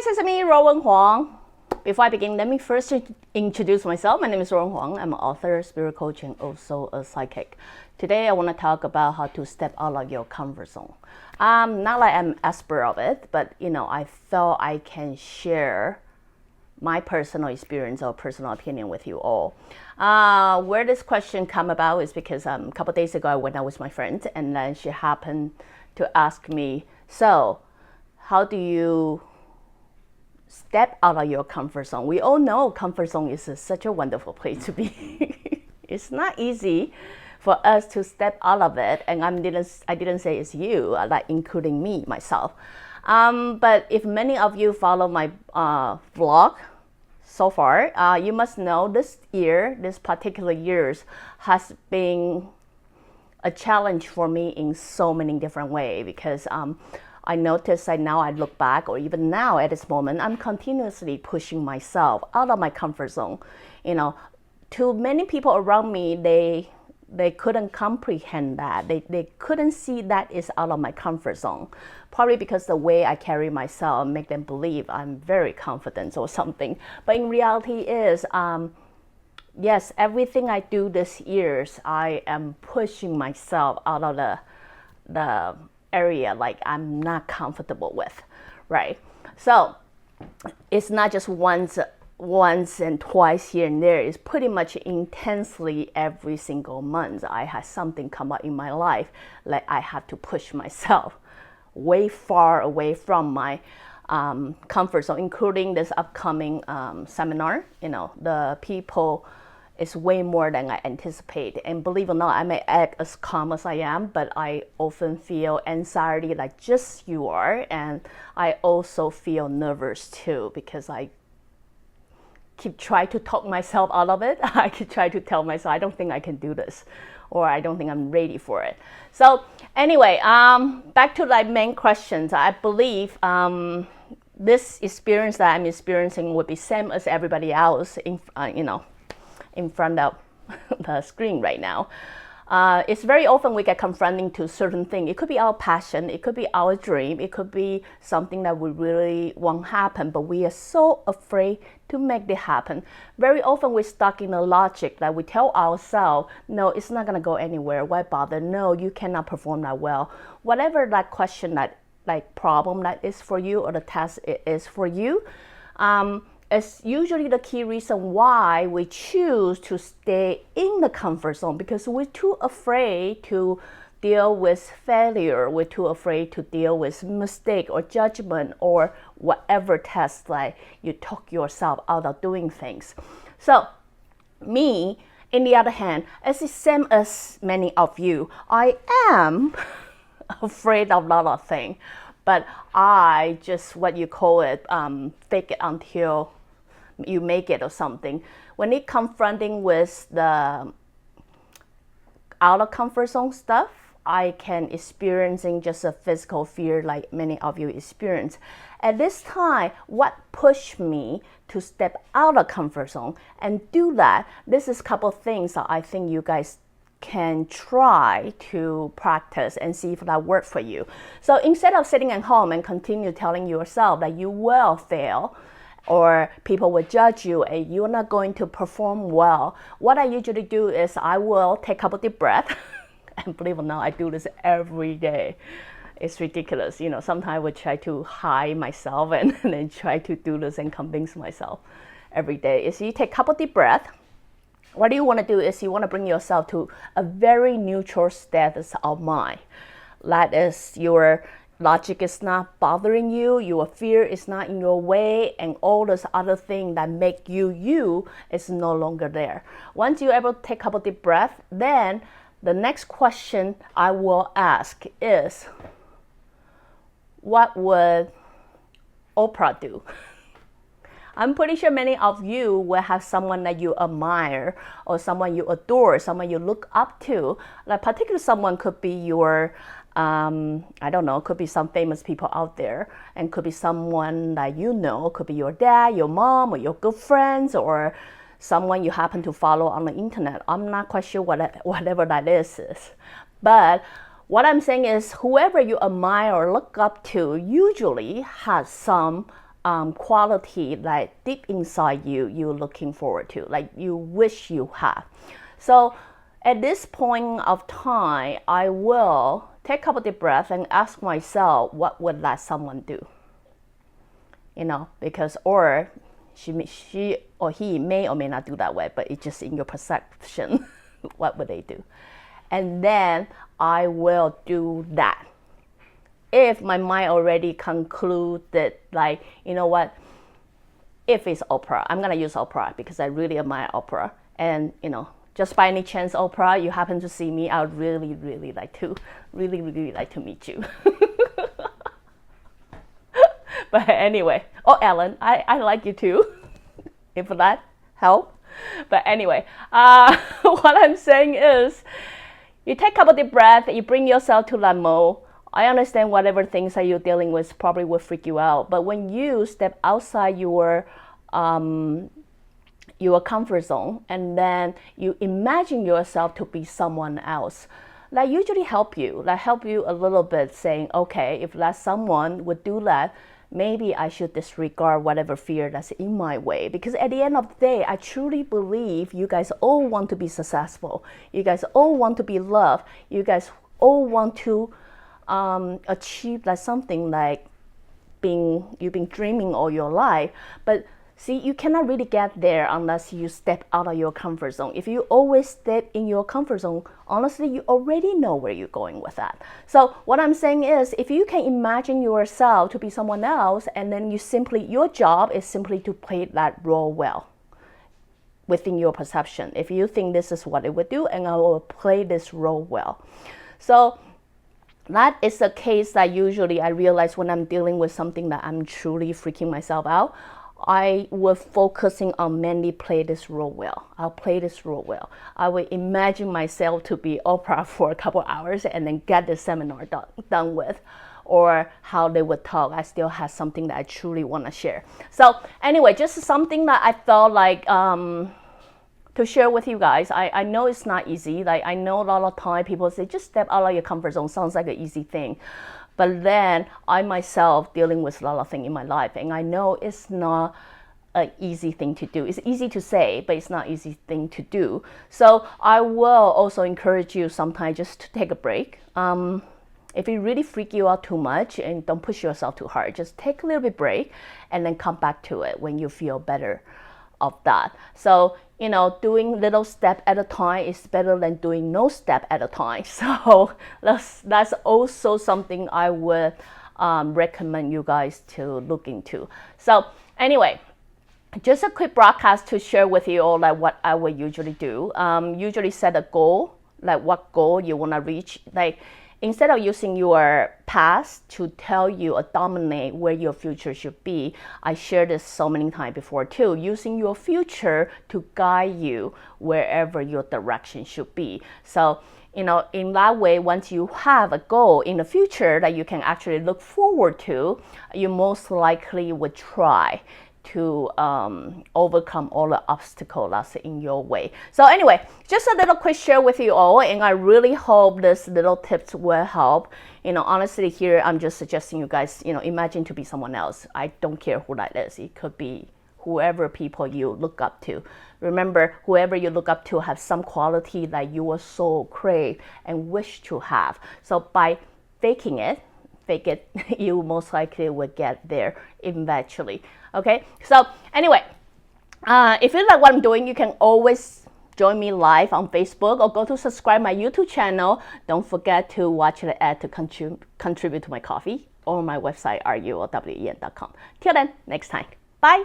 Hi, it's me, Ruowen Huang. Before I begin, let me first introduce myself. My name is Ruowen Huang. I'm an author, spirit coach, and also a psychic. Today, I want to talk about how to step out of your comfort zone. Not like I'm expert of it, but I thought I can share my personal experience or personal opinion with you all. Where this question come about is because a couple days ago I went out with my friend, and then she happened to ask me, so how do you step out of your comfort zone? We all know comfort zone is such a wonderful place to be. It's not easy for us to step out of it, and I didn't say it's you, like including me, myself. But if many of you follow my vlog so far, you must know this particular years has been a challenge for me in so many different ways, because I notice that now I look back, or even now at this moment, I'm continuously pushing myself out of my comfort zone. To many people around me, they couldn't comprehend that. They couldn't see that is out of my comfort zone. Probably because the way I carry myself make them believe I'm very confident or something. But in reality is, yes, everything I do this years, I am pushing myself out of the area like I'm not comfortable with, right? So it's not just once and twice here and there. It's pretty much intensely every single month. I have something come up in my life, like I have to push myself way far away from my comfort zone, including this upcoming seminar. The people is way more than I anticipate. And believe it or not, I may act as calm as I am, but I often feel anxiety like just you are. And I also feel nervous too, because I keep trying to talk myself out of it. I keep trying to tell myself, I don't think I can do this, or I don't think I'm ready for it. So anyway, back to the main questions. I believe this experience that I'm experiencing would be same as everybody else in front of the screen right now. It's very often we get confronting to certain things. It could be our passion, it could be our dream, it could be something that we really want happen, but we are so afraid to make it happen. Very often we're stuck in a logic that we tell ourselves, no, it's not gonna go anywhere, why bother? No, you cannot perform that well. Whatever that question, that like problem that is for you, or the task it is for you, it's usually the key reason why we choose to stay in the comfort zone, because we're too afraid to deal with failure. We're too afraid to deal with mistake or judgment or whatever test like you talk yourself out of doing things. So me, in the other hand, as the same as many of you, I am afraid of a lot of things, but I just, what you call it, fake it until you make it or something. When it confronting with the out of comfort zone stuff, I can experiencing just a physical fear like many of you experience. At this time, what pushed me to step out of comfort zone and do that, this is a couple of things that I think you guys can try to practice and see if that works for you. So instead of sitting at home and continue telling yourself that you will fail, or people will judge you and you're not going to perform well, what I usually do is I will take a couple deep breaths. And believe it or not, I do this every day. It's ridiculous. Sometimes I would try to hide myself and then try to do this and convince myself every day. Is you take a couple deep breaths. What you want to do is you want to bring yourself to a very neutral status of mind. That is, your logic is not bothering you, your fear is not in your way, and all those other things that make you is no longer there. Once you're able to take a couple deep breaths, then the next question I will ask is, what would Oprah do? I'm pretty sure many of you will have someone that you admire, or someone you adore, someone you look up to. Like particularly someone could be your I don't know, could be some famous people out there, and could be someone that could be your dad, your mom, or your good friends, or someone you happen to follow on the internet. I'm not quite sure whatever that is. But what I'm saying is, whoever you admire or look up to usually has some quality like deep inside you, you're looking forward to, like you wish you have. So at this point of time, I will take a couple deep breaths and ask myself, what would that someone do? Because or she or he may or may not do that way, but it's just in your perception. What would they do? And then I will do that. If my mind already concluded, like, you know what, if it's Oprah, I'm going to use Oprah because I really admire Oprah. And, just by any chance, Oprah, you happen to see me, I would really, really like to meet you. But anyway, Ellen, I like you too, if that helps. But anyway, what I'm saying is, you take a couple deep breaths, you bring yourself to that mode. I understand whatever things that you're dealing with probably will freak you out. But when you step outside your comfort zone, and then you imagine yourself to be someone else, that usually help you a little bit, saying, okay, if that someone would do that, maybe I should disregard whatever fear that's in my way. Because at the end of the day, I truly believe you guys all want to be successful. You guys all want to be loved. You guys all want to achieve like something like you've been dreaming all your life. But see, you cannot really get there unless you step out of your comfort zone. If you always step in your comfort zone, honestly, you already know where you're going with that. So what I'm saying is, if you can imagine yourself to be someone else, and then your job is simply to play that role well within your perception. If you think this is what it would do, and I will play this role well. So that is the case that usually I realize when I'm dealing with something that I'm truly freaking myself out. I will focusing on mainly play this role well. I'll play this role well. I will imagine myself to be Oprah for a couple hours and then get the seminar done with, or how they would talk. I still have something that I truly want to share. So anyway, just something that I felt like to share with you guys. I know it's not easy. Like, I know a lot of time people say, just step out of your comfort zone. Sounds like an easy thing. But then I myself dealing with a lot of things in my life, and I know it's not an easy thing to do. It's easy to say, but it's not an easy thing to do. So I will also encourage you sometimes just to take a break. If it really freak you out too much, and don't push yourself too hard, just take a little bit break and then come back to it when you feel better of that. So, doing little step at a time is better than doing no step at a time. So that's also something I would recommend you guys to look into. So anyway, just a quick broadcast to share with you all like what I would usually do. Usually set a goal, like what goal you want to reach. Like, instead of using your past to tell you or dominate where your future should be, I shared this so many times before too, using your future to guide you wherever your direction should be. So, in that way, once you have a goal in the future that you can actually look forward to, you most likely would try to overcome all the obstacles that's in your way. So anyway, just a little quick share with you all, and I really hope this little tips will help. Honestly, here I'm just suggesting you guys, imagine to be someone else. I don't care who that is. It could be whoever people you look up to. Remember, whoever you look up to have some quality that your soul crave and wish to have. So by fake it, you most likely will get there eventually. Okay, so anyway, if you like what I'm doing, you can always join me live on Facebook or go to subscribe my YouTube channel. Don't forget to watch the ad to contribute to my coffee or my website, ruowen.com. Till then, next time. Bye.